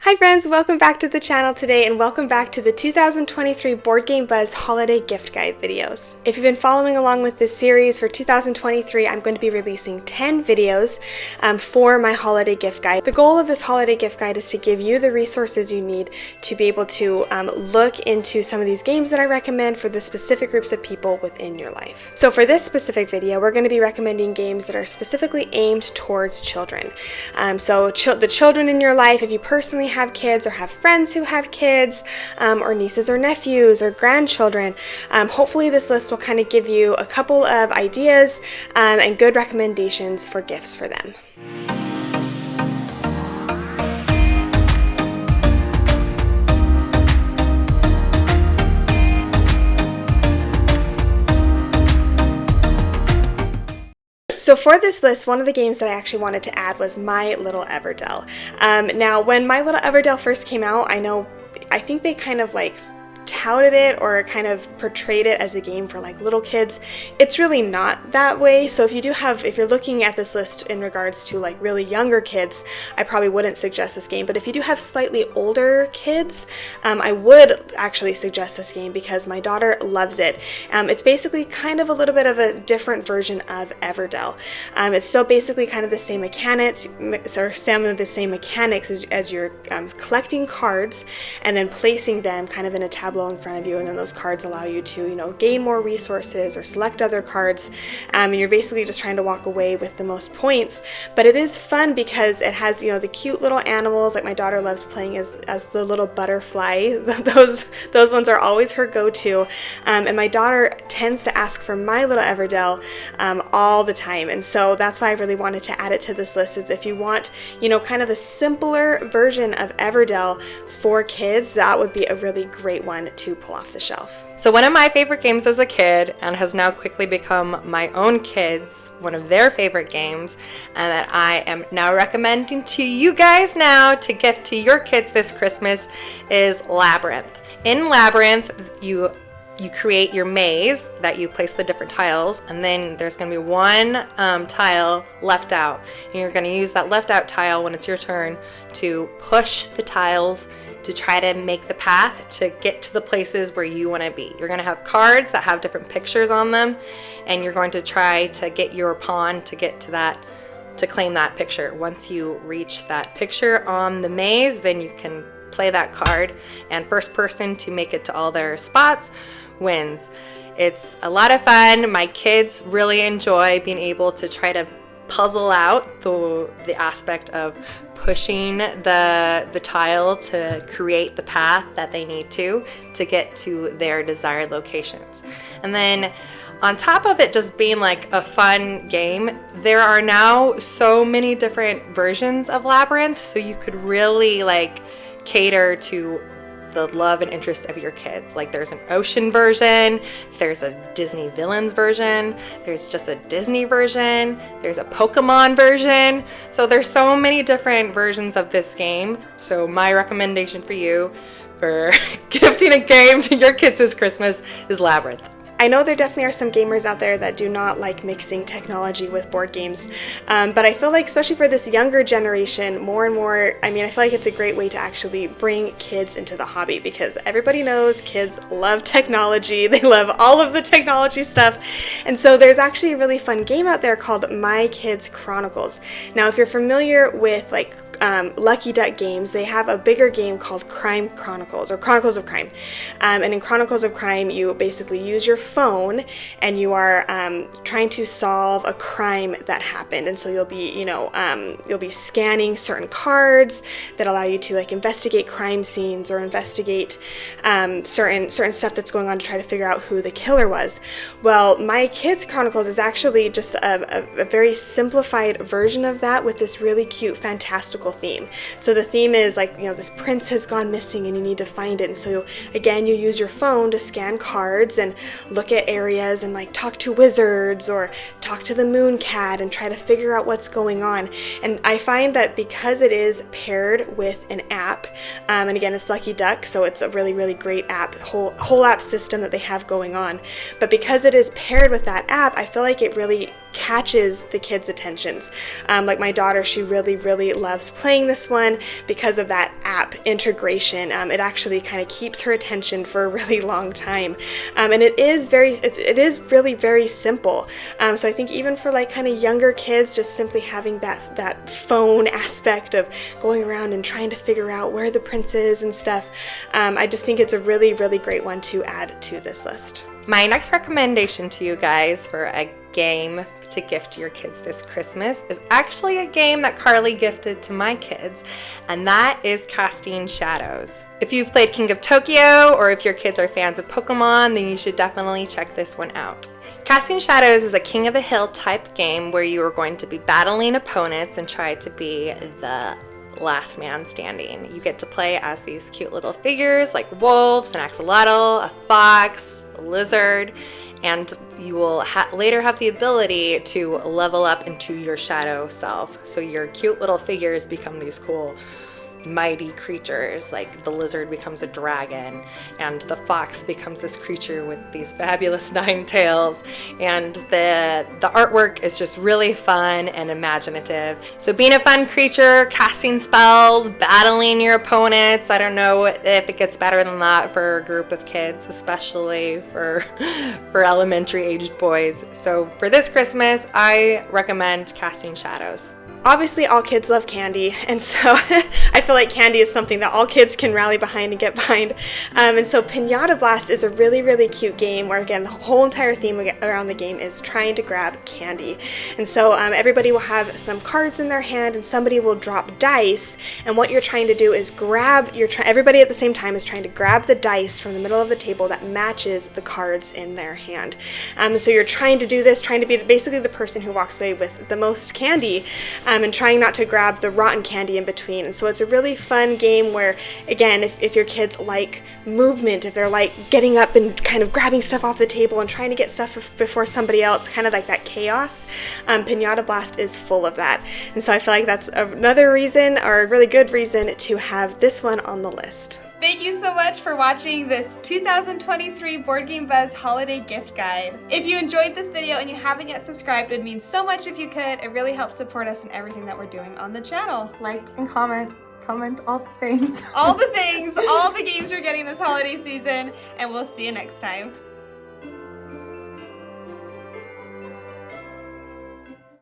Hi friends, welcome back to the channel today and welcome back to the 2023 Board Game Buzz Holiday Gift Guide videos. If you've been following along with this series for 2023, I'm going to be releasing 10 videos for my holiday gift guide. The goal of this holiday gift guide is to give you the resources you need to be able to look into some of these games that I recommend for the specific groups of people within your life. So for this specific video, we're going to be recommending games that are specifically aimed towards children. The children in your life, if you personally have kids or have friends who have kids, or nieces or nephews or grandchildren, hopefully this list will kind of give you a couple of ideas and good recommendations for gifts for them. So for this list, one of the games that I actually wanted to add was My Little Everdell. Now, when My Little Everdell first came out, I think they kind of touted it or kind of portrayed it as a game for little kids. It's really not that way. So if you're looking at this list in regards to really younger kids, I probably wouldn't suggest this game. But if you do have slightly older kids, I would actually suggest this game because my daughter loves it. It's basically kind of a little bit of a different version of Everdell. It's still basically kind of the same mechanics, or some of the same mechanics as you're collecting cards and then placing them kind of in a tableau in front of you, and then those cards allow you to gain more resources or select other cards, and you're basically just trying to walk away with the most points. But it is fun because it has the cute little animals. My daughter loves playing as the little butterfly. Those ones are always her go-to, and my daughter tends to ask for My Little Everdell all the time, and so that's why I really wanted to add it to this list. Is if you want kind of a simpler version of Everdell for kids, that would be a really great one to pull off the shelf. So one of my favorite games as a kid, and has now quickly become my own kids, one of their favorite games, and that I am now recommending to you guys now to gift to your kids this Christmas, is Labyrinth. In Labyrinth, you create your maze that you place the different tiles, and then there's going to be one tile left out, and you're going to use that left out tile when it's your turn to push the tiles to try to make the path to get to the places where you want to be. You're going to have cards that have different pictures on them, and you're going to try to get your pawn to get to that, to claim that picture. Once you reach that picture on the maze, then you can play that card, and first person to make it to all their spots wins. It's a lot of fun. My kids really enjoy being able to try to puzzle out the aspect of pushing the tile to create the path that they need to get to their desired locations. And then on top of it just being a fun game, there are now so many different versions of Labyrinth, so you could really cater to the love and interest of your kids. There's an ocean version, there's a Disney villains version, there's just a Disney version, there's a Pokemon version. So there's so many different versions of this game. So my recommendation for you for gifting a game to your kids this Christmas is Labyrinth. I know there definitely are some gamers out there that do not like mixing technology with board games, but I feel especially for this younger generation, more and more, I feel it's a great way to actually bring kids into the hobby, because everybody knows kids love technology, they love all of the technology stuff, and so there's actually a really fun game out there called My Kids Chronicles. Now, if you're familiar with Lucky Duck games, they have a bigger game called Crime Chronicles, or Chronicles of Crime, and in Chronicles of Crime you basically use your phone and you are trying to solve a crime that happened, and so you'll be scanning certain cards that allow you to investigate crime scenes or investigate certain stuff that's going on to try to figure out who the killer was. Well, My Kids Chronicles is actually just a very simplified version of that with this really cute fantastical theme. So the theme is this prince has gone missing and you need to find it, and so again you use your phone to scan cards and look at areas and talk to wizards or talk to the moon cat and try to figure out what's going on. And I find that because it is paired with an app, and again it's Lucky Duck, so it's a really great app, whole app system that they have going on, but because it is paired with that app, I feel it really catches the kids' attentions. Like my daughter, she really, really loves playing this one because of that app integration. It actually kind of keeps her attention for a really long time. And it is really very simple. So I think even for like kind of younger kids, just simply having that phone aspect of going around and trying to figure out where the prince is and stuff, I just think it's a really, really great one to add to this list. My next recommendation to you guys for a game to gift to your kids this Christmas is actually a game that Carly gifted to my kids, and that is Casting Shadows. If you've played King of Tokyo, or if your kids are fans of Pokemon, then you should definitely check this one out. Casting Shadows is a King of the Hill type game where you are going to be battling opponents and try to be the last man standing. You get to play as these cute little figures like wolves, an axolotl, a fox, a lizard, and you will later have the ability to level up into your shadow self. So your cute little figures become these cool mighty creatures, like the lizard becomes a dragon and the fox becomes this creature with these fabulous 9 tails, and the artwork is just really fun and imaginative. So being a fun creature, casting spells, battling your opponents, I don't know if it gets better than that for a group of kids, especially for elementary aged boys. So for this Christmas, I recommend Casting Shadows. Obviously, all kids love candy, and so I feel like candy is something that all kids can rally behind and get behind. And so Pinata Blast is a really, really cute game where, again, the whole entire theme around the game is trying to grab candy. And so everybody will have some cards in their hand, and somebody will drop dice, and what you're trying to do is everybody at the same time is trying to grab the dice from the middle of the table that matches the cards in their hand. So you're trying to do this, trying to be basically the person who walks away with the most candy, and trying not to grab the rotten candy in between. And so it's a really fun game where, again, if your kids like movement, if they're like getting up and kind of grabbing stuff off the table and trying to get stuff before somebody else, kind of like that chaos, Pinata Blast is full of that. And so I feel like that's another reason, or a really good reason, to have this one on the list. Thank you so much for watching this 2023 Board Game Buzz Holiday Gift Guide. If you enjoyed this video and you haven't yet subscribed, it would mean so much if you could. It really helps support us in everything that we're doing on the channel. Like and comment all the things. All the things, all the games you're getting this holiday season, and we'll see you next time.